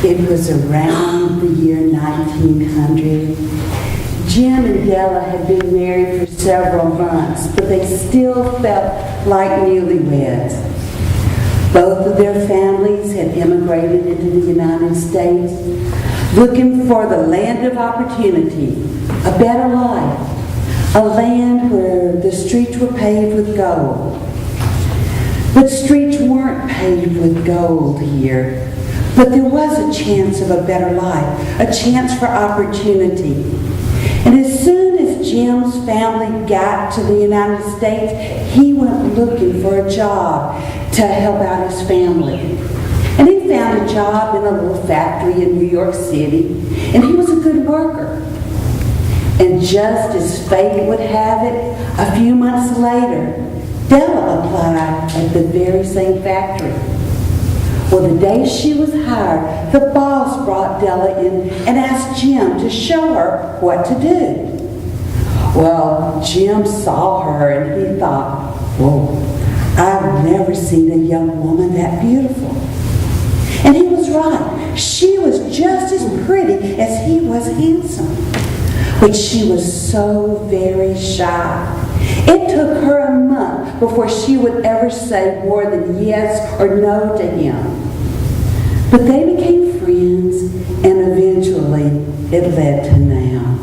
It was around the year 1900. Jim and Della had been married for several months, but they still felt like newlyweds. Both of their families had immigrated into the United States, looking for the land of opportunity, a better life, a land where the streets were paved with gold. But streets weren't paved with gold here. But there was a chance of a better life, a chance for opportunity. And as soon as Jim's family got to the United States, he went looking for a job to help out his family. And he found a job in a little factory in New York City, and he was a good worker. And just as fate would have it, a few months later, Della applied at the very same factory. Well, the day she was hired, the boss brought Della in and asked Jim to show her what to do. Well, Jim saw her and he thought, whoa, I've never seen a young woman that beautiful. And he was right. She was just as pretty as he was handsome. But she was so very shy. It took her a month before she would ever say more than yes or no to him. But they became friends, and eventually it led to now.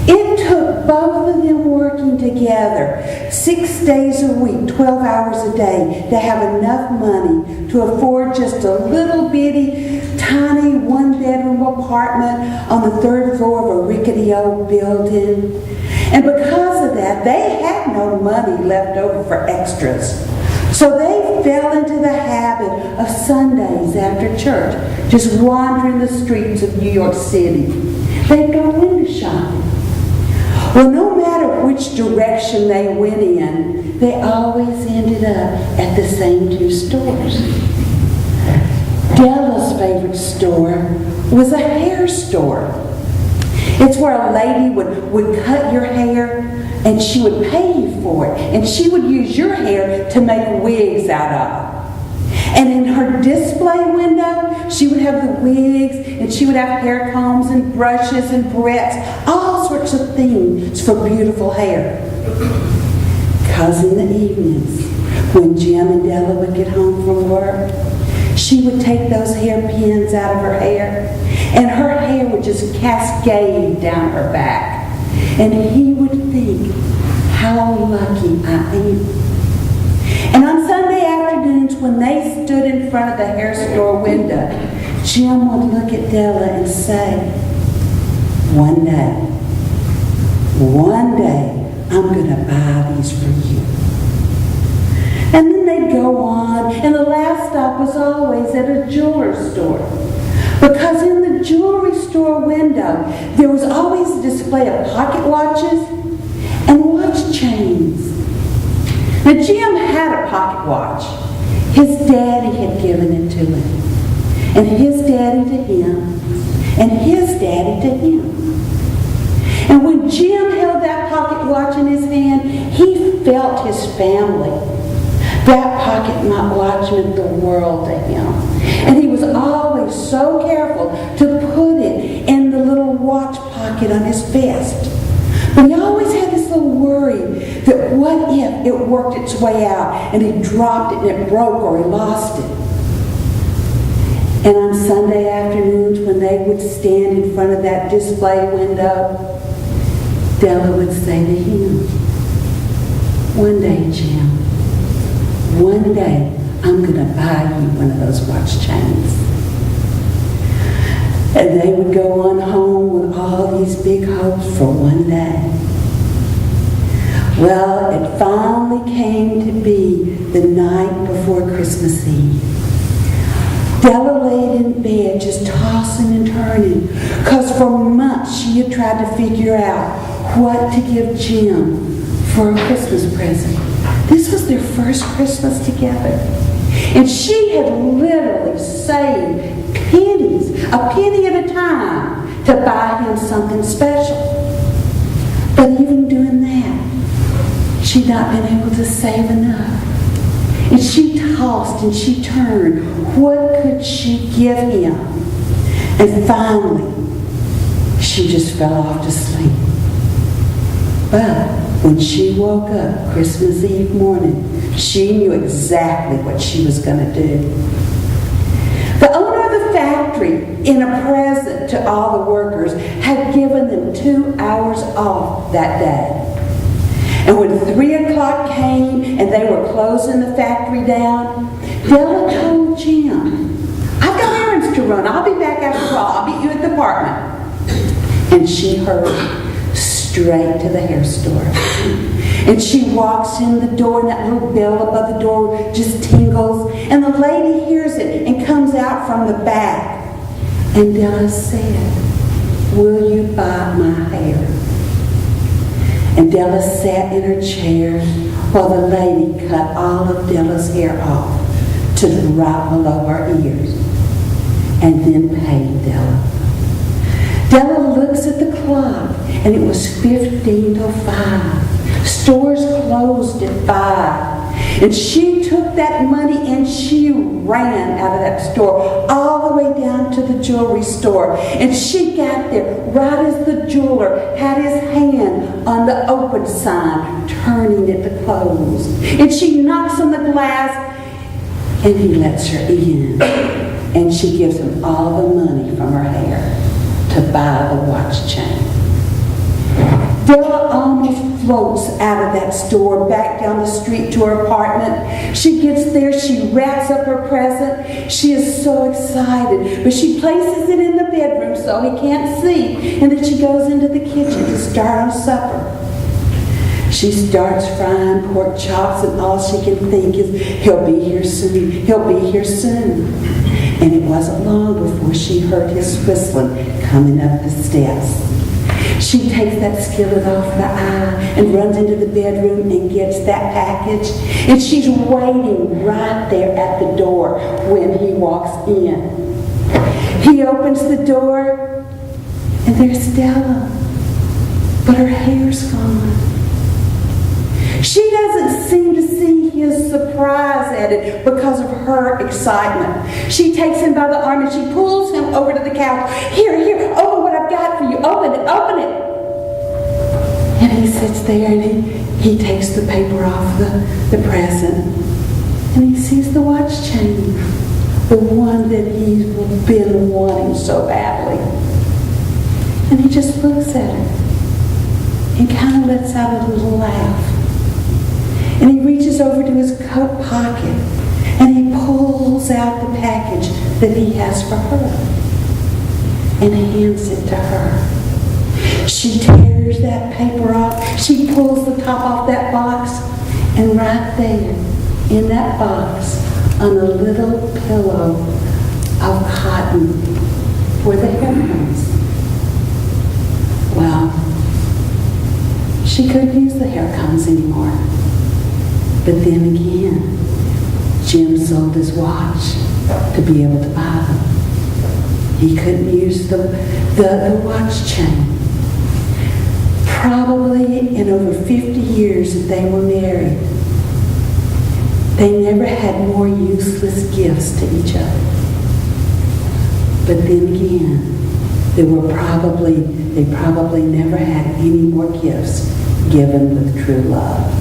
It took both of them working together 6 days a week, 12 hours a day, to have enough money to afford just a little bitty, tiny one-bedroom apartment on the 3rd floor of a rickety old building. And because of that, they had no money left over for extras. So they fell into the habit of Sundays after church, just wandering the streets of New York City. They'd go window shopping. Well, no matter which direction they went in, they always ended up at the same 2 stores. Della's favorite store was a hair store. It's where a lady would cut your hair and she would pay you for it. And she would use your hair to make wigs out of. And in her display window, she would have the wigs and she would have hair combs and brushes and barrettes, all sorts of things for beautiful hair. Because in the evenings, when Jim and Della would get home from work, she would take those hairpins out of her hair, and her hair would just cascade down her back. And he would think, how lucky I am. And on Sunday afternoons, when they stood in front of the hair store window, Jim would look at Della and say, one day, I'm going to buy these for you. And then they'd go on, and the last stop was always at a jeweler's store. Because in the jewelry store window, there was always a display of pocket watches and watch chains. Now, Jim had a pocket watch. His daddy had given it to him. And his daddy to him. And his daddy to him. And when Jim held that pocket watch in his hand, he felt his family. That pocket watch meant the world to him. And he was always so careful to put it in the little watch pocket on his vest. But he always had this little worry that what if it worked its way out and he dropped it and it broke or he lost it. And on Sunday afternoons when they would stand in front of that display window, Della would say to him, one day, Jim, one day I'm going to buy you one of those watch chains. And they would go on home with all these big hopes for one day. Well, it finally came to be the night before Christmas Eve. Della laid in bed just tossing and turning because for months she had tried to figure out what to give Jim for a Christmas present. This was their first Christmas together. And she had literally saved pennies, a penny at a time, to buy him something special. But even doing that, she'd not been able to save enough. And she tossed and she turned. What could she give him? And finally, she just fell off to sleep. But when she woke up Christmas Eve morning, she knew exactly what she was going to do. The owner of the factory, in a present to all the workers, had given them 2 hours off that day. And when 3 o'clock came and they were closing the factory down, Della told Jim, "I've got errands to run. I'll be back after all. I'll meet you at the apartment." And she hurried straight to the hair store. And she walks in the door, and that little bell above the door just tingles. And the lady hears it and comes out from the back. And Della said, "Will you buy my hair?" And Della sat in her chair while the lady cut all of Della's hair off to right below her ears, and then paid Della. Della looks at the clock, and it was 15 till 5. Stores closed at 5. And she took that money and she ran out of that store all the way down to the jewelry store. And she got there right as the jeweler had his hand on the open sign, turning it to close. And she knocks on the glass, and he lets her in. And she gives him all the money from her hair to buy the watch chain. Della almost floats out of that store back down the street to her apartment. She gets there, she wraps up her present. She is so excited, but she places it in the bedroom so he can't see. And then she goes into the kitchen to start on supper. She starts frying pork chops, and all she can think is, "He'll be here soon, he'll be here soon." And it wasn't long before she heard his whistling coming up the steps. She takes that skillet off the eye and runs into the bedroom and gets that package. And she's waiting right there at the door when he walks in. He opens the door, and there's Della, but her hair's gone. She doesn't seem to see his surprise at it because of her excitement. She takes him by the arm and she pulls him over to the couch. Here, open what I've got for you. Open it. And he sits there and he takes the paper off the present. And he sees the watch chain, the one that he's been wanting so badly. And he just looks at her and kind of lets out a little laugh. And he reaches over to his coat pocket and he pulls out the package that he has for her and hands it to her. She tears that paper off. She pulls the top off that box, and right there in that box on a little pillow of cotton where the hair comes. Well, she couldn't use the hair combs anymore. But then again, Jim sold his watch to be able to buy them. He couldn't use the watch chain. Probably in over 50 years that they were married, they never had more useless gifts to each other. But then again, they probably never had any more gifts given with true love.